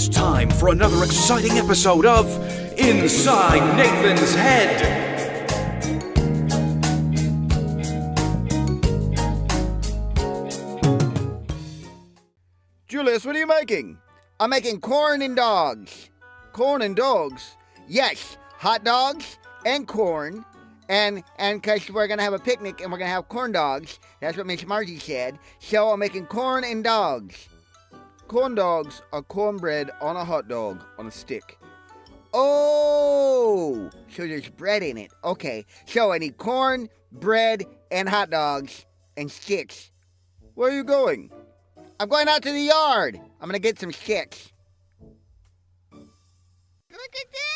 It's time for another exciting episode of Inside Nathan's Head. Julius, what are you making? I'm making corn and dogs. Corn and dogs? Yes, hot dogs and corn. And because we're going to have a picnic and we're going to have corn dogs. That's what Miss Margie said. So I'm making corn and dogs. Corn dogs are cornbread on a hot dog on a stick. Oh, so there's bread in it. Okay, so I need corn, bread, and hot dogs and sticks. Where are you going? I'm going out to the yard. I'm going to get some sticks. Look at this!